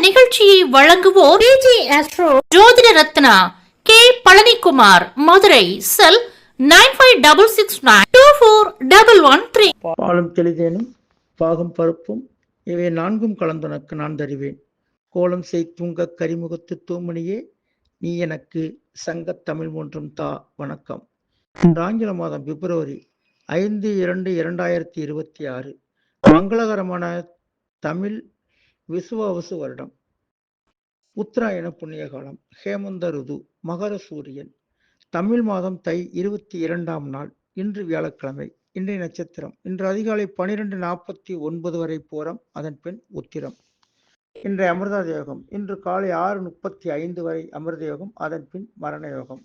நிகழ்ச்சியை வழங்குவோர் PG astro ஜோதிட ரத்னா கே பழனிக்குமார், மதுரை. செல் 9566924113. பாலும் தெளிதேனும் பாகம் பருப்பும் இவை நான்கும் கலந்துனக்கு நான் தருவேன். கோலம் செய் தூங்க கரிமுகத்து தூமணியே, நீ எனக்கு சங்கத் தமிழ் ஒன்றும் தா. வணக்கம். இன்று ஆங்கில மாதம் பிப்ரவரி 5/2/2026 மங்களகரமான தமிழ் விசுவாவசு வருடம். உத்தராயண புண்ணிய காலம், ஹேமந்த ருது, மகர சூரியன், தமிழ் மாதம் தை 22ஆம் நாள். இன்று வியாழக்கிழமை. இன்றைய நட்சத்திரம் இன்று அதிகாலை 12:49 வரை பூரம், அதன் பின் உத்திரம். இன்றைய அமிர்த யோகம் இன்று காலை 6:35 வரை அமிர்த யோகம், அதன் பின் மரண யோகம்.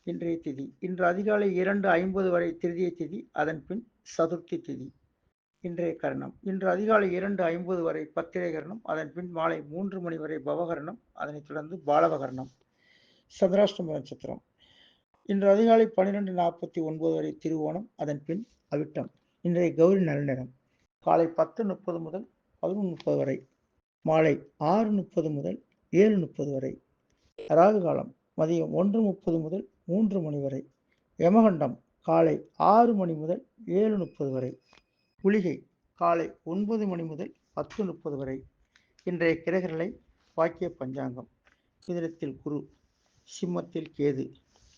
இன்றைய திதி இன்று அதிகாலை 2:50 வரை திருதிய திதி, அதன் பின் சதுர்த்தி திதி. இன்றைய கரணம் இன்று அதிகாலை 2:50 வரை பத்திரை கரணம், அதன் பின் மாலை 3 மணி வரை பவகரணம், அதனைத் தொடர்ந்து பாலவகரணம். சந்திராஷ்டம நட்சத்திரம் இன்று அதிகாலை 12:49 வரை திருவோணம், அதன் பின் அவிட்டம். இன்றைய கௌரி நல்ல நேரம் காலை 10:30 முதல் 11:30 வரை, மாலை 6:30 முதல் 7:30 வரை. ராகு காலம் மதியம் 1:30 முதல் 3 மணி வரை. யமகண்டம் காலை 6 மணி முதல் 7:30 வரை. குளிகை காலை 9 மணி முதல் 10:30 வரை. இன்றைய கிரகநிலை வாக்கிய பஞ்சாங்கம். மிதுனத்தில் குரு, சிம்மத்தில் கேது,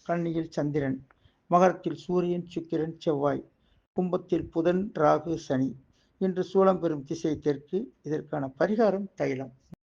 கன்னியில் சந்திரன், மகரத்தில் சூரியன், சுக்கிரன், செவ்வாய், கும்பத்தில் புதன், ராகு, சனி. இன்று சூலம் பெறும் திசை தெற்கு. இதற்கான பரிகாரம் தைலம்.